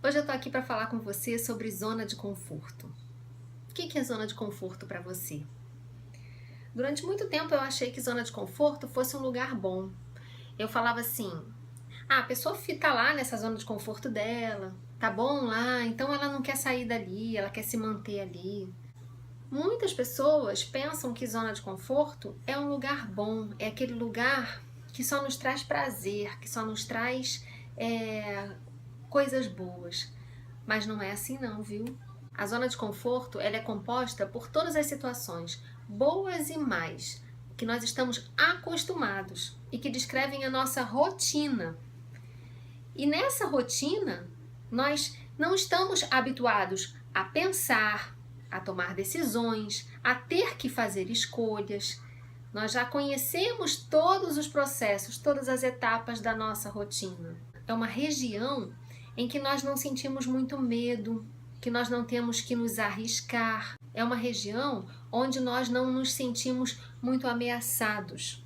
Hoje eu tô aqui para falar com você sobre zona de conforto. O que é zona de conforto para você? Durante muito tempo eu achei que zona de conforto fosse um lugar bom. Eu falava assim: a pessoa tá lá nessa zona de conforto dela, tá bom lá, então ela não quer sair dali, ela quer se manter ali. Muitas pessoas pensam que zona de conforto é um lugar bom, é aquele lugar que só nos traz prazer, que só nos traz coisas boas. Mas não é assim não, viu? A zona de conforto ela é composta por todas as situações, boas e más, que nós estamos acostumados e que descrevem a nossa rotina. E nessa rotina, nós não estamos habituados a pensar, a tomar decisões, a ter que fazer escolhas. Nós já conhecemos todos os processos, todas as etapas da nossa rotina. É uma região em que nós não sentimos muito medo, que nós não temos que nos arriscar. É uma região onde nós não nos sentimos muito ameaçados.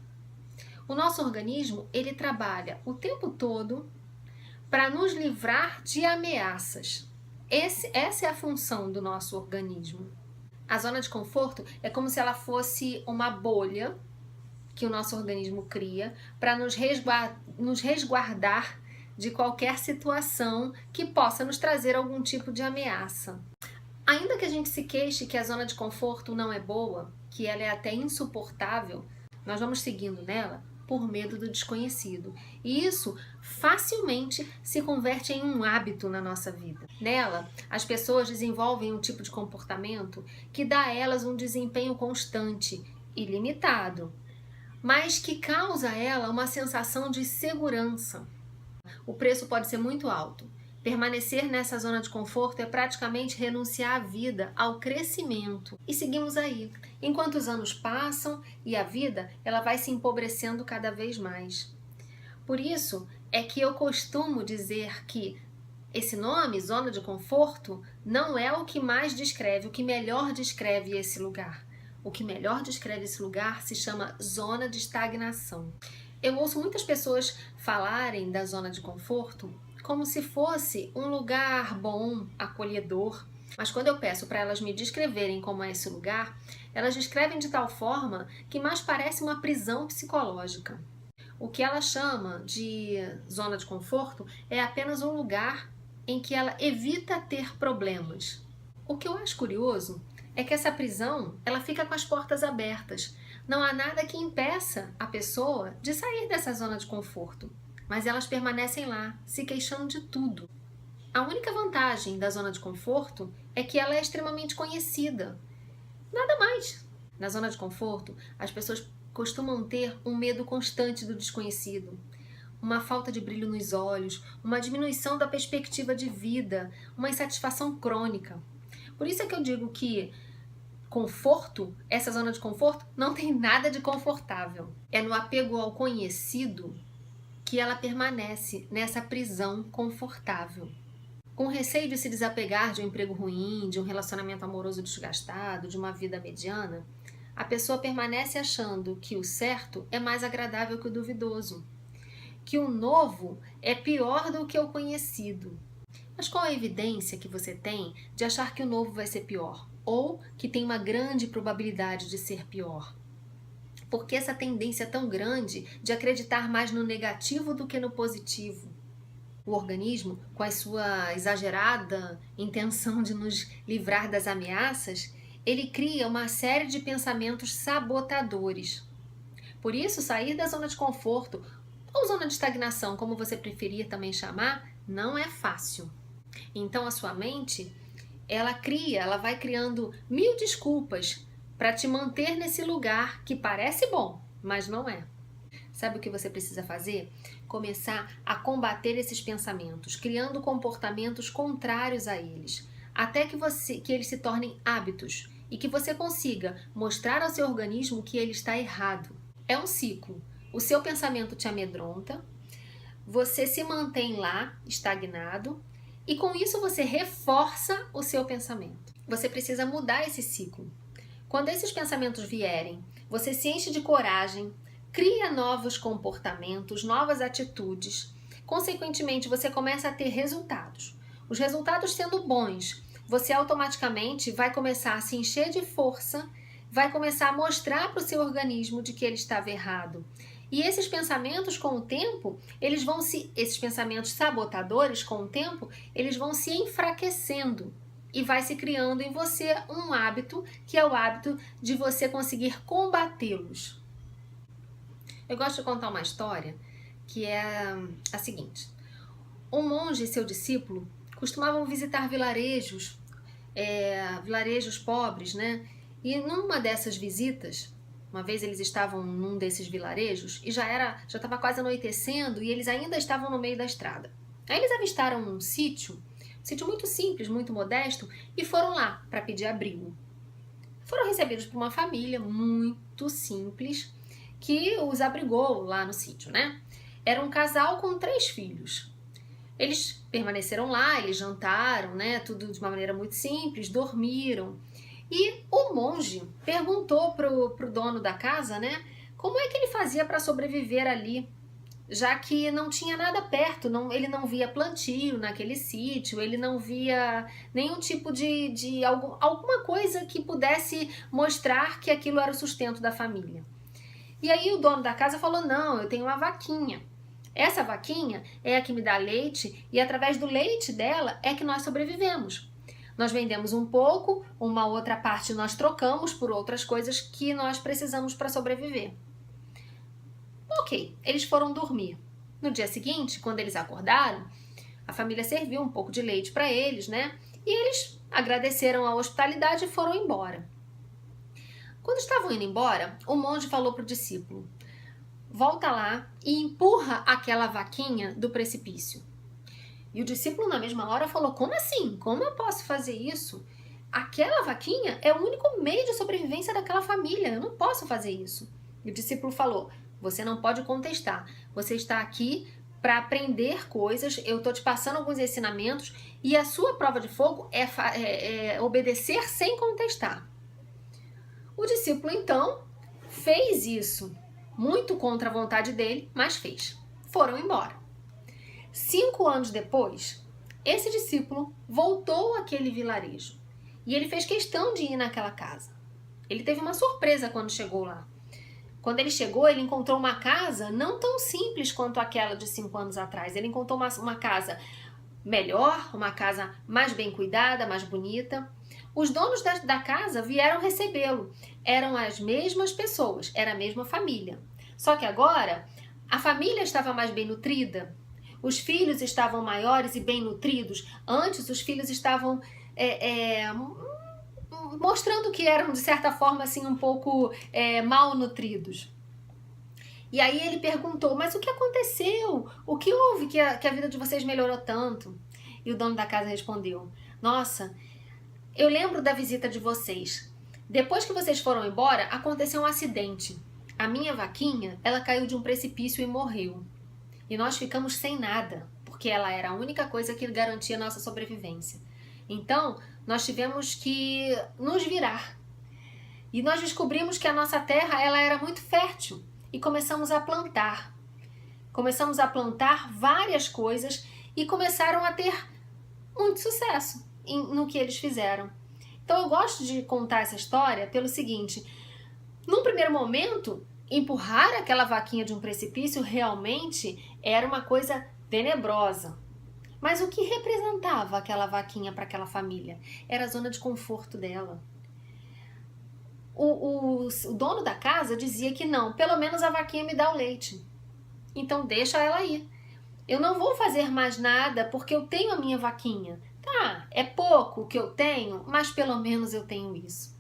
O nosso organismo, ele trabalha o tempo todo para nos livrar de ameaças. Essa é a função do nosso organismo. A zona de conforto é como se ela fosse uma bolha que o nosso organismo cria para nos resguardar de qualquer situação que possa nos trazer algum tipo de ameaça. Ainda que a gente se queixe que a zona de conforto não é boa, que ela é até insuportável, nós vamos seguindo nela por medo do desconhecido. E isso facilmente se converte em um hábito na nossa vida. Nela, as pessoas desenvolvem um tipo de comportamento que dá a elas um desempenho constante e limitado, mas que causa a ela uma sensação de segurança. O preço pode ser muito alto. Permanecer nessa zona de conforto é praticamente renunciar à vida, ao crescimento. E seguimos aí. Enquanto os anos passam e a vida ela vai se empobrecendo cada vez mais. Por isso é que eu costumo dizer que esse nome, zona de conforto, não é o que mais descreve, o que melhor descreve esse lugar. O que melhor descreve esse lugar se chama zona de estagnação. Eu ouço muitas pessoas falarem da zona de conforto como se fosse um lugar bom, acolhedor. Mas quando eu peço para elas me descreverem como é esse lugar, elas descrevem de tal forma que mais parece uma prisão psicológica. O que ela chama de zona de conforto é apenas um lugar em que ela evita ter problemas. O que eu acho curioso é que essa prisão ela fica com as portas abertas. Não há nada que impeça a pessoa de sair dessa zona de conforto, mas elas permanecem lá, se queixando de tudo. A única vantagem da zona de conforto é que ela é extremamente conhecida. Nada mais. Na zona de conforto, as pessoas costumam ter um medo constante do desconhecido, uma falta de brilho nos olhos, uma diminuição da perspectiva de vida, uma insatisfação crônica. Por isso é que eu digo que conforto, essa zona de conforto, não tem nada de confortável. É no apego ao conhecido que ela permanece nessa prisão confortável. Com receio de se desapegar de um emprego ruim, de um relacionamento amoroso desgastado, de uma vida mediana, a pessoa permanece achando que o certo é mais agradável que o duvidoso, que o novo é pior do que o conhecido. Mas qual a evidência que você tem de achar que o novo vai ser pior? Ou que tem uma grande probabilidade de ser pior? Por que essa tendência tão grande de acreditar mais no negativo do que no positivo? O organismo, com a sua exagerada intenção de nos livrar das ameaças, ele cria uma série de pensamentos sabotadores. Por isso, sair da zona de conforto, ou zona de estagnação, como você preferir também chamar, não é fácil. Então a sua mente, ela vai criando mil desculpas para te manter nesse lugar que parece bom, mas não é. Sabe o que você precisa fazer? Começar a combater esses pensamentos, criando comportamentos contrários a eles, até que eles se tornem hábitos e que você consiga mostrar ao seu organismo que ele está errado. É um ciclo. O seu pensamento te amedronta, você se mantém lá, estagnado, e com isso você reforça o seu pensamento. Você precisa mudar esse ciclo. Quando esses pensamentos vierem, você se enche de coragem, cria novos comportamentos, novas atitudes. Consequentemente, você começa a ter resultados. Os resultados sendo bons, você automaticamente vai começar a se encher de força, vai começar a mostrar para o seu organismo de que ele estava errado. E esses pensamentos, com o tempo, esses pensamentos sabotadores, com o tempo, eles vão se enfraquecendo e vai se criando em você um hábito, que é o hábito de você conseguir combatê-los. Eu gosto de contar uma história que é a seguinte. Um monge e seu discípulo costumavam visitar vilarejos, vilarejos pobres, né? E numa dessas visitas, uma vez eles estavam num desses vilarejos e já estava quase anoitecendo e eles ainda estavam no meio da estrada. Aí eles avistaram um sítio muito simples, muito modesto, e foram lá para pedir abrigo. Foram recebidos por uma família muito simples que os abrigou lá no sítio, né? Era um casal com 3 filhos. Eles permaneceram lá, eles jantaram, né? Tudo de uma maneira muito simples, dormiram. E o monge perguntou pro dono da casa, né? Como é que ele fazia para sobreviver ali, já que não tinha nada perto, ele não via plantio naquele sítio, ele não via nenhum tipo de alguma coisa que pudesse mostrar que aquilo era o sustento da família. E aí o dono da casa falou, não, eu tenho uma vaquinha. Essa vaquinha é a que me dá leite e através do leite dela é que nós sobrevivemos. Nós vendemos um pouco, uma outra parte nós trocamos por outras coisas que nós precisamos para sobreviver. Ok, eles foram dormir. No dia seguinte, quando eles acordaram, a família serviu um pouco de leite para eles, né? E eles agradeceram a hospitalidade e foram embora. Quando estavam indo embora, o monge falou para o discípulo, volta lá e empurra aquela vaquinha do precipício. E o discípulo na mesma hora falou, como assim? Como eu posso fazer isso? Aquela vaquinha é o único meio de sobrevivência daquela família, eu não posso fazer isso. E o discípulo falou, você não pode contestar, você está aqui para aprender coisas, eu estou te passando alguns ensinamentos e a sua prova de fogo é obedecer sem contestar. O discípulo então fez isso, muito contra a vontade dele, mas fez. Foram embora. 5 anos depois, esse discípulo voltou àquele vilarejo e ele fez questão de ir naquela casa. Ele teve uma surpresa quando chegou lá. Quando ele chegou, ele encontrou uma casa não tão simples quanto aquela de 5 anos atrás. Ele encontrou uma casa melhor, uma casa mais bem cuidada, mais bonita. Os donos da casa vieram recebê-lo. Eram as mesmas pessoas, era a mesma família. Só que agora, a família estava mais bem nutrida. Os filhos estavam maiores e bem nutridos. Antes, os filhos estavam mostrando que eram, de certa forma, assim, um pouco mal nutridos. E aí ele perguntou, mas o que aconteceu? O que houve que a vida de vocês melhorou tanto? E o dono da casa respondeu, nossa, eu lembro da visita de vocês. Depois que vocês foram embora, aconteceu um acidente. A minha vaquinha, ela caiu de um precipício e morreu. E nós ficamos sem nada, porque ela era a única coisa que garantia a nossa sobrevivência. Então, nós tivemos que nos virar. E nós descobrimos que a nossa terra ela era muito fértil e começamos a plantar. Começamos a plantar várias coisas e começaram a ter muito sucesso no que eles fizeram. Então eu gosto de contar essa história pelo seguinte, num primeiro momento, empurrar aquela vaquinha de um precipício realmente era uma coisa tenebrosa. Mas o que representava aquela vaquinha para aquela família? Era a zona de conforto dela. O dono da casa dizia que não, pelo menos a vaquinha me dá o leite. Então deixa ela aí. Eu não vou fazer mais nada porque eu tenho a minha vaquinha. Tá, é pouco que eu tenho, mas pelo menos eu tenho isso.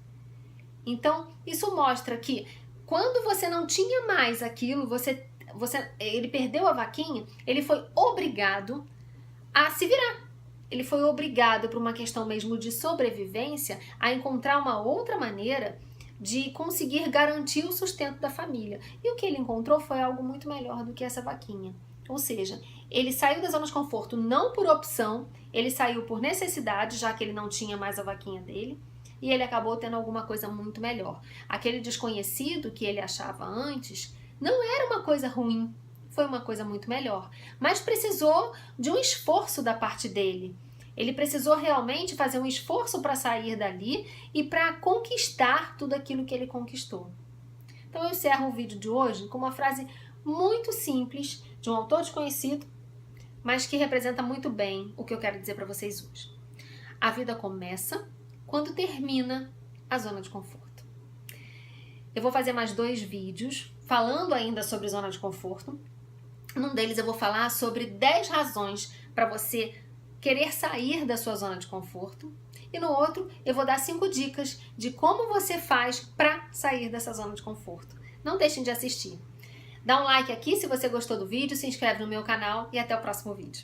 Então, isso mostra que quando você não tinha mais aquilo, ele perdeu a vaquinha, ele foi obrigado a se virar. Ele foi obrigado, por uma questão mesmo de sobrevivência, a encontrar uma outra maneira de conseguir garantir o sustento da família. E o que ele encontrou foi algo muito melhor do que essa vaquinha. Ou seja, ele saiu da zona de conforto não por opção, ele saiu por necessidade, já que ele não tinha mais a vaquinha dele, e ele acabou tendo alguma coisa muito melhor. Aquele desconhecido que ele achava antes não era uma coisa ruim, foi uma coisa muito melhor, mas precisou de um esforço da parte dele. Ele precisou realmente fazer um esforço para sair dali e para conquistar tudo aquilo que ele conquistou. Então eu encerro o vídeo de hoje com uma frase muito simples de um autor desconhecido, mas que representa muito bem o que eu quero dizer para vocês hoje. A vida começa quando termina a zona de conforto. Eu vou fazer mais 2 vídeos falando ainda sobre zona de conforto. Num deles eu vou falar sobre 10 razões para você querer sair da sua zona de conforto. E no outro eu vou dar 5 dicas de como você faz para sair dessa zona de conforto. Não deixem de assistir. Dá um like aqui se você gostou do vídeo, se inscreve no meu canal e até o próximo vídeo.